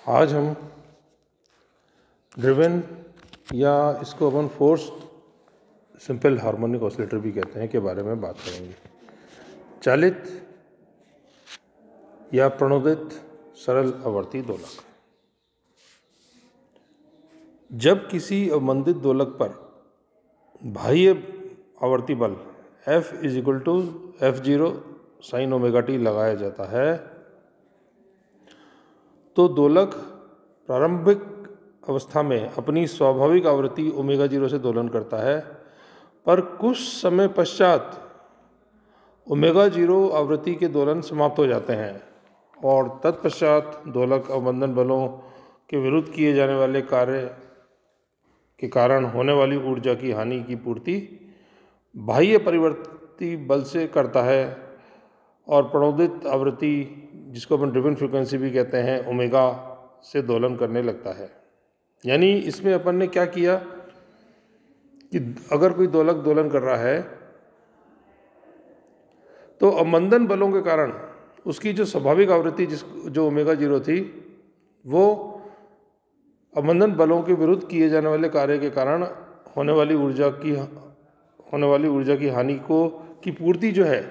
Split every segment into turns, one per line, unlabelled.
आज हम ड्रिवन या इसको अपन फोर्स्ड सिंपल हार्मोनिक ऑसिलेटर भी कहते हैं के बारे में बात करेंगे। चालित या प्रणोदित सरल आवर्ती दोलक। जब किसी अवमंदित दोलक पर बाह्य आवर्ती बल F = F0 sin ωt लगाया जाता है तो दोलक प्रारंभिक अवस्था में अपनी स्वाभाविक आवृत्ति ω0 से दोलन करता है, पर कुछ समय पश्चात ω0 आवृत्ति के दोलन समाप्त हो जाते हैं और तत्पश्चात दोलक अवमंदन बलों के विरुद्ध किए जाने वाले कार्य के कारण होने वाली ऊर्जा की हानि की पूर्ति बाह्य परिवर्ती बल से करता है और प्रणोदित आवृत्ति, जिसको अपन ड्रिवन फ्रीक्वेंसी भी कहते हैं, ओमेगा से दोलन करने लगता है। यानी इसमें अपन ने क्या किया कि अगर कोई दोलक दोलन कर रहा है तो अवमंदन बलों के कारण उसकी जो स्वाभाविक आवृत्ति जो ω0 थी, वो अवमंदन बलों के विरुद्ध किए जाने वाले कार्य के कारण होने वाली ऊर्जा की हानि की पूर्ति जो है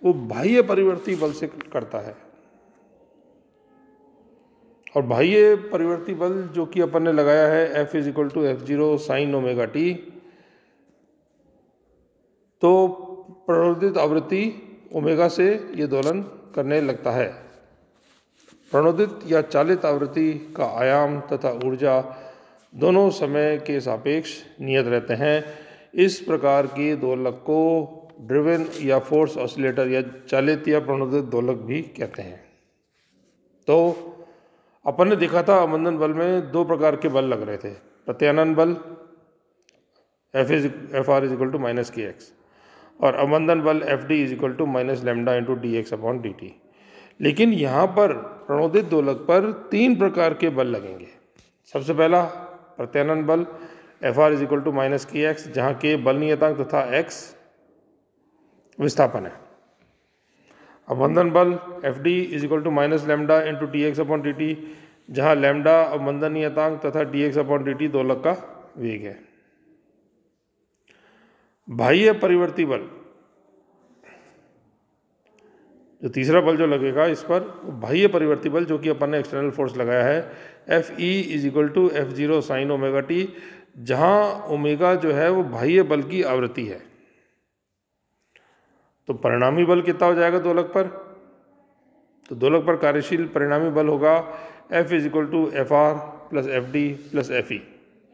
वो बाह्य परिवर्ती बल से करता है। और बाह्य परिवर्ती बल जो कि अपन ने लगाया है F = F0 sin ωt, तो प्रणोदित आवृत्ति ओमेगा से ये दोलन करने लगता है। प्रणोदित या चालित आवृत्ति का आयाम तथा ऊर्जा दोनों समय के सापेक्ष नियत रहते हैं। इस प्रकार के दोलक को ड्रिवन या फोर्स ऑसिलेटर या चालित या प्रणोदित दोलक भी कहते हैं। तो अपन ने देखा था अवमंदन बल में दो प्रकार के बल लग रहे थे। प्रत्यानयन बल Fr = -kx और अवमंदन बल Fd = -λ dx/dt। लेकिन यहाँ पर प्रणोदित दोलक पर तीन प्रकार के बल लगेंगे। सबसे पहला प्रत्यानयन बल Fr = -kx, जहाँ के बल नियतांक तथा x विस्थापन है। अवमंदन बल Fd = -λ dx/dt, जहाँ लैम्डा अवमंदन नियतांक तथा dx/dt दोलक का वेग है। बाह्य परिवर्ती बल, जो तीसरा बल जो लगेगा इस पर, बाह्य परिवर्ती बल जो कि अपन ने एक्सटर्नल फोर्स लगाया है Fe = F0 sin ωt, जहाँ ओमेगा जो है वो बाह्य बल की आवृत्ति है। तो परिणामी बल कितना हो जाएगा दोलक पर? तो दोलक पर कार्यशील परिणामी बल होगा F = Fr + Fd + Fe,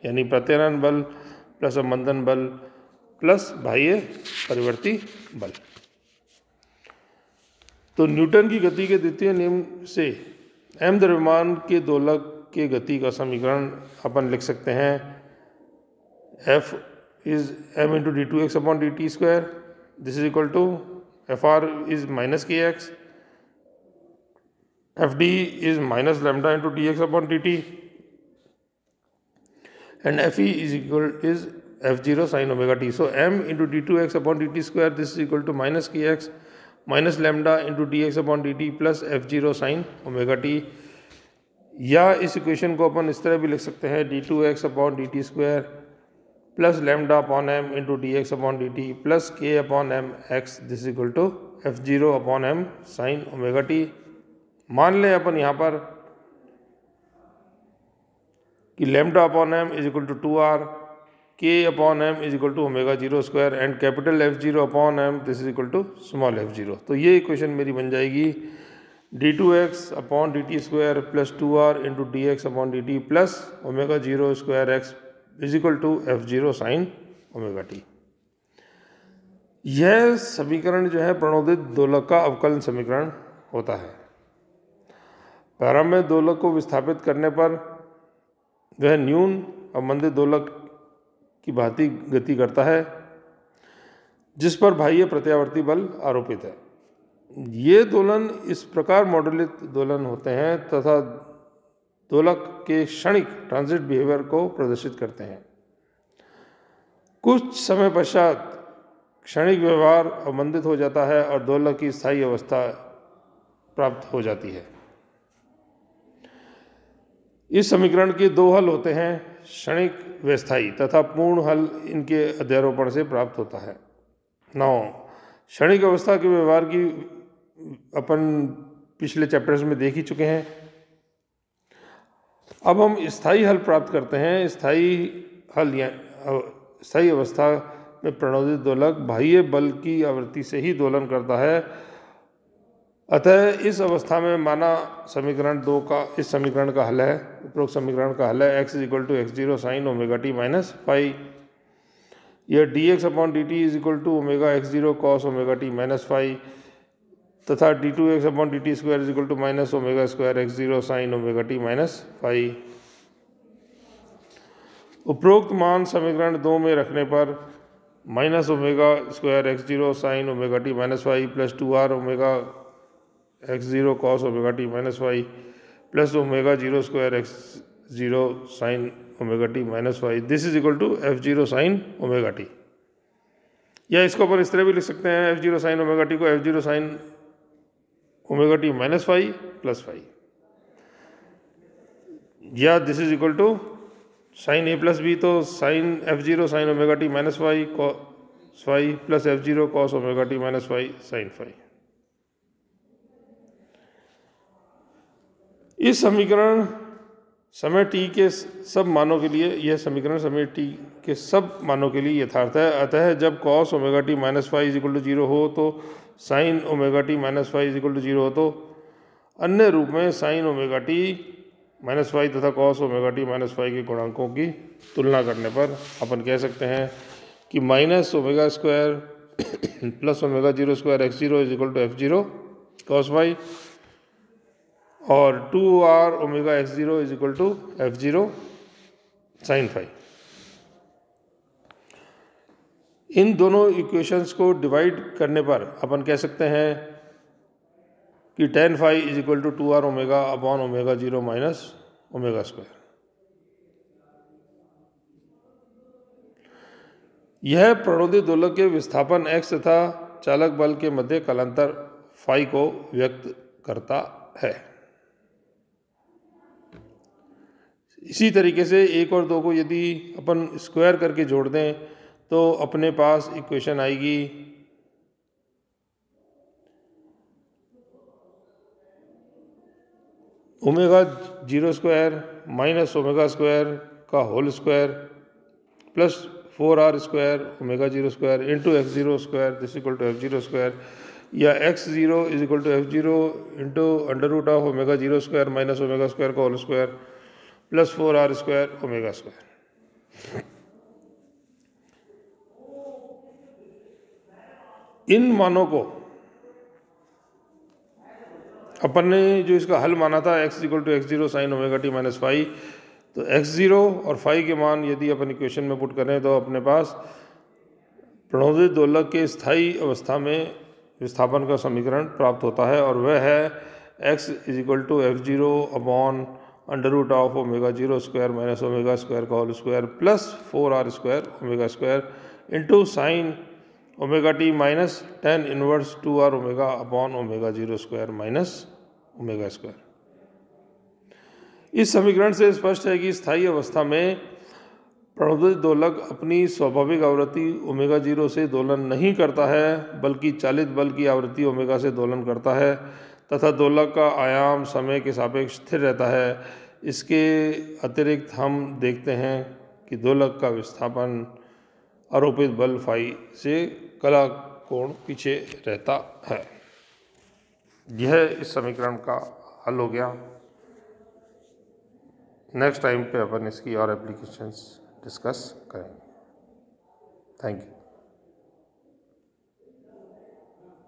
यानी प्रत्यानयन बल प्लस अवमंदन बल प्लस बाह्य परिवर्ती बल। तो न्यूटन की गति के द्वितीय नियम से m द्रव्यमान के दोलक के गति का समीकरण अपन लिख सकते हैं। F is m × d2x/dt², this is equal to Fr is -kx, Fd is -λ dx/dt and Fe is F0 sin ωt. So m × d2x/dt², this is equal to -kx -λ dx/dt plus F0 sin ωt। या इस equation को अपन इस तरह भी लिख सकते हैं, d2x/dt² plus λ/m × dx/dt plus k/mx, this is equal to F0/m sin ωt। मान लें अपन यहाँ पर कि λ/m = 2r, k/m = ω02 and capital F0/m, this is equal to small f0। तो ये इक्वेशन मेरी बन जाएगी d2x/dt² plus 2r × dx/dt plus ω02x is equal to F0 sin ωt। यह समीकरण जो है प्रणोदित दोलक का अवकलन समीकरण होता है। प्रारंभ में दोलक को विस्थापित करने पर वह न्यून अवमंदित दोलक की भांति गति करता है, जिस पर बाह्य प्रत्यावर्ती बल आरोपित है। ये दोलन इस प्रकार मॉड्यूलित दोलन होते हैं तथा दोलक के क्षणिक ट्रांजिट बिहेवियर को प्रदर्शित करते हैं। कुछ समय पश्चात क्षणिक व्यवहार अवमंदित हो जाता है और दोलक की स्थायी अवस्था प्राप्त हो जाती है। इस समीकरण के दो हल होते हैं, क्षणिक व स्थायी, तथा पूर्ण हल इनके अध्यारोपण से प्राप्त होता है। 9 क्षणिक अवस्था के व्यवहार की अपन पिछले चैप्टर्स में देख ही चुके हैं। अब हम स्थायी हल प्राप्त करते हैं। स्थायी अवस्था में प्रणोदित दोलक बाह्य बल की आवृत्ति से ही दोलन करता है। अतः इस अवस्था में माना समीकरण 2 का इस समीकरण का हल है, उपरोक्त समीकरण का हल है x = x0 sin ω t - phi। यह dx/dt = ω(x0 cos ω t - phi) तथा d2x/dt² = -ω2x0 sin ω t - phi। उपरोक्त मान समीकरण 2 में रखने पर -ω2x0 sin ω t - phi plus 2r ω(x0 cos ω t - phi plus ω02x0 sin ω t - phi this is equal to f0 sin ω t। या इसको अपन इस तरह भी लिख सकते हैं, f0 sin ω t को f0 sin ω t - phi plus phi, या this is equal to sine a plus b, तो sine f0 sin ω t - phi cos phi plus f0 cos ω t - phi sin phi। इस समीकरण समय t के सब मानों के लिए यह समीकरण समय t के सब मानों के लिए यथार्थ है। अतः जब cos ω t - phi = 0 हो तो sin ω t - phi = 0 हो, तो अन्य रूप में sin ω t - phi तथा cos ω t - phi के गुणांकों की तुलना करने पर अपन कह सकते हैं कि -ω² plus ω02 x0 = f0 cos phi और 2r ω(x0) = f0 sin phi। इन दोनों इक्वेशंस को डिवाइड करने पर अपन कह सकते हैं कि tan phi = 2r ω/ω0 माइनस ω²। यह प्रणोदित दोलक के विस्थापन x तथा चालक बल के मध्य कालांतर phi को व्यक्त करता है। इसी तरीके से 1 और 2 को यदि अपन स्क्वायर करके जोड़ दें तो अपने पास इक्वेशन आएगी ω02 माइनस ω² का whole square plus 4r² ω02 into x0² this equal to f0², या x0 = f0 इंटू √ω02 माइनस ω² का होल स्क्वायर प्लस 4r² ω²। इन मानों को अपन ने जो इसका हल माना था x = x0 sin ω t - phi, तो x0 और phi के मान यदि अपन इक्वेशन में पुट करें तो अपने पास प्रणोदित दोलक के स्थायी अवस्था में विस्थापन का समीकरण प्राप्त होता है, और वह है x = f0 √ω02 माइनस ω² का whole square plus 4r² ω² into sine ω t minus tan inverse 2r ω/ω02 minus ω²। इस समीकरण से स्पष्ट है कि स्थायी अवस्था में प्रणोदित दोलक अपनी स्वाभाविक आवृत्ति ω0 से दोलन नहीं करता है, बल्कि चालित बल की आवृत्ति ω से दोलन करता है तथा दोलक का आयाम समय के सापेक्ष स्थिर रहता है। इसके अतिरिक्त हम देखते हैं कि दोलक का विस्थापन आरोपित बल phi से कला कोण पीछे रहता है। यह इस समीकरण का हल हो गया। नेक्स्ट टाइम पे अपन इसकी और एप्लीकेशंस डिस्कस करेंगे। Thank you.